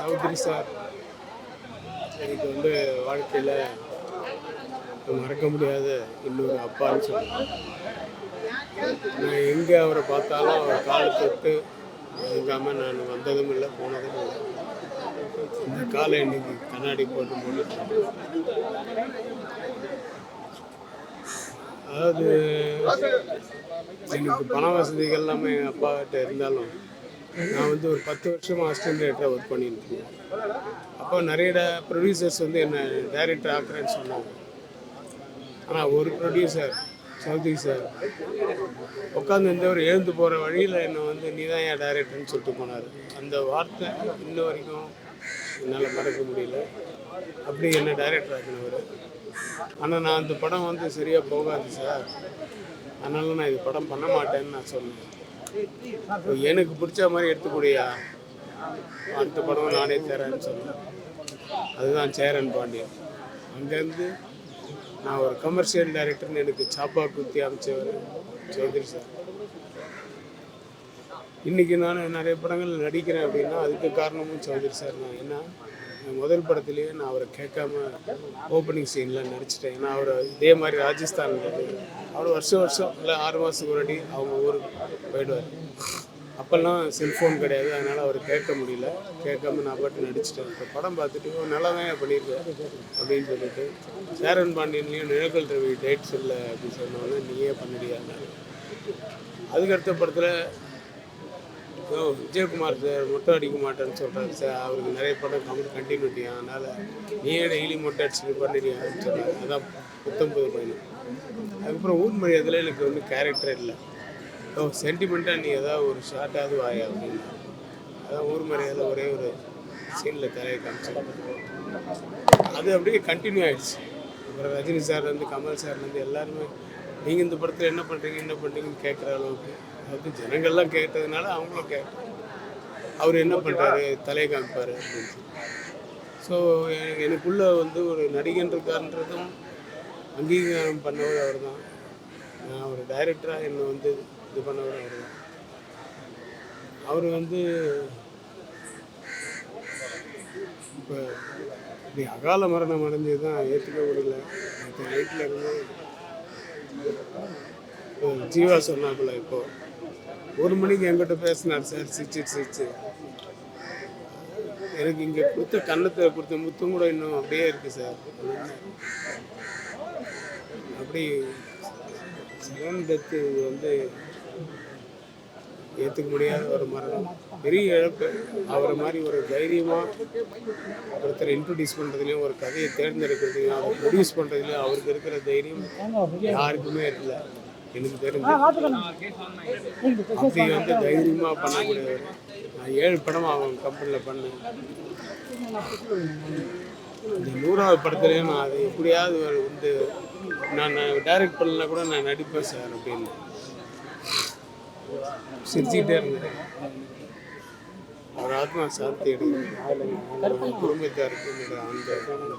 Chowdhury sir எனக்கு வந்து வாழ்க்கையில் மறக்க முடியாத இன்னொரு அப்பான்னு சொல்லுவேன். நான் எங்கே அவரை பார்த்தாலும் அவர் காலை தொட்டு வாங்காமல் நான் வந்ததும் இல்லை, போனதும் இல்லை. இந்த காலை இன்னைக்கு கண்ணாடி போட்டு மூடிட்டேன். அதாவது எனக்கு பண வசதிகள் எல்லாமே எங்கள் அப்பாக்கிட்ட இருந்தாலும் நான் வந்து ஒரு 10 வருஷமாக அசிஸ்டன்ட் டைரக்டராக ஒர்க் பண்ணியிருக்கேன். அப்போ நிறைய ப்ரொடியூசர்ஸ் வந்து என்னை டைரக்டர் ஆக்குறேன்னு சொன்னாங்க. ஆனால் ஒரு ப்ரொடியூசர் சௌத்ரி சார் உட்காந்து இருந்தவர் எழுந்து போகிற வழியில் என்னை வந்து நீ தான் என் டைரக்டர்னு சொல்லிட்டு போனார். அந்த வார்த்தை இன்ன வரைக்கும் என்னால் மறக்க முடியல. அப்படி என்னை டைரக்டர் ஆக்கினவர். ஆனால் நான் அந்த படம் வந்து சரியாக போகாது சார், அதனால நான் இது படம் பண்ண மாட்டேன்னு நான் சொன்னேன். எனக்கு பிடிச்ச மாதிரி எடுத்துக்கூடியா, அடுத்த படம் நானே தரேன்னு சொன்னேன். அதுதான் சேரன் பாண்டியன். அங்கேருந்து நான் ஒரு கமர்ஷியல் டைரக்டர்னு எனக்கு சாப்பா குத்தி அமைச்சவர் சௌத்ரி சார். இன்றைக்கி நான் நிறைய படங்கள் நடிக்கிறேன் அப்படின்னா அதுக்கு காரணமும் சௌத்ரி சார் தான். ஏன்னா முதல் படத்துலேயே நான் அவரை கேட்காம ஓப்பனிங் சீனில் நடிச்சிட்டேன். ஏன்னா அவர் இதே மாதிரி ராஜஸ்தானில் அவர் வருஷம் இல்லை 6 மாதத்துக்கு முன்னாடி அவங்க ஊருக்கு போயிடுவார். அப்போல்லாம் செல்ஃபோன் கிடையாது, அதனால் அவர் கேட்க முடியல. கேட்காம நான் பாட்டு நடிச்சிட்டேன். இப்போ படம் பார்த்துட்டு நல்லா தான் பண்ணியிருக்கேன் அப்படின்னு சொல்லிட்டு சேரன் பாண்டியன்லேயும் நிழல்கள் ரவி டேட்ஸ் இல்லை அப்படின்னு சொன்னோன்னே நீயே பண்ணிடியாங்க. அதுக்கடுத்த படத்தில் விஜயகுமார் சார் மொட்டை அடிக்க மாட்டேன்னு சொல்கிறாரு சார். அவருக்கு நிறைய படம் கண்டினியூட்டி, அதனால் நீயே டெய்லி மொட்டை அடிச்சுட்டு பண்ணிடியான்னு சொன்னார். அதான் 19 பயணம். அதுக்கப்புறம் ஊர்மொழி அதில் எனக்கு வந்து கேரக்டர் இல்லை. சென்டிமெண்ட்டாக நீ ஏதாவது ஒரு ஷார்ட்டாவது வாயா அப்படின்னு. அதான் ஊர்மறையால் ஒரே ஒரு சீனில் தலையை காமிச்சேன். அது அப்படியே கண்டினியூ ஆகிடுச்சு. அப்புறம் ரஜினி சார்லேருந்து கமல் சார்லேருந்து எல்லாருமே நீங்கள் இந்த படத்தில் என்ன பண்ணுறீங்கன்னு கேட்குற அளவுக்கு, அதாவது ஜனங்கள்லாம் கேட்டதுனால அவங்களும் கேட்டாங்க அவர் என்ன பண்ணுறாரு, தலையை காமிப்பார் அப்படின்னு. ஸோ எனக்குள்ளே வந்து ஒரு நடிகன் இருக்காருன்றதும் அங்கீகாரம் பண்ணவர் அவர் தான். நான் ஒரு டைரக்டராக என்னை வந்து இது பண்ணவர் அவர் தான். அவர் வந்து இப்போ இப்படி அகால மரணம் அடைஞ்சது தான் ஏற்றுக்க முடியல. நேற்று நைட்டில் இருந்து ஜீவா சொன்னாப்புல இப்போது 1 மணிக்கு என்கிட்ட பேசினார் சார். சிரிச்சு எனக்கு இங்கே கொடுத்த கன்னத்தை கொடுத்த முத்தம் கூட இன்னும் அப்படியே இருக்குது சார். அப்படி சடன் டெத்து வந்து ஏற்றுக்க முடியாத ஒரு மரணம், பெரிய இழப்பு. அவரை மாதிரி ஒரு தைரியமாக ஒருத்தர் இன்ட்ரடியூஸ் பண்ணுறதுலையும் ஒரு கதையை தேர்ந்தெடுக்கிறதுலையும் அவர் ப்ரொடியூஸ் பண்ணுறதுலையும் அவருக்கு இருக்கிற தைரியம் யாருக்குமே இல்லை எனக்கு தெரிஞ்சு. அப்படி வந்து தைரியமாக பண்ணக்கூடியவர். நான் 7 படம் அவங்க கம்பெனியில் பண்ணேன். இந்த 100வது படத்துலேயும் நான் அதை எப்படியாவது வந்து நான் டைரக்ட் பண்ணலாம் கூட நான் நடிப்பேன் சார் அப்படின்னு சிரிச்சுக்கிட்டே இருந்தேன். அவர் ஆத்மா சாந்தி எடுக்கணும், குடும்பத்தாருக்கு அந்த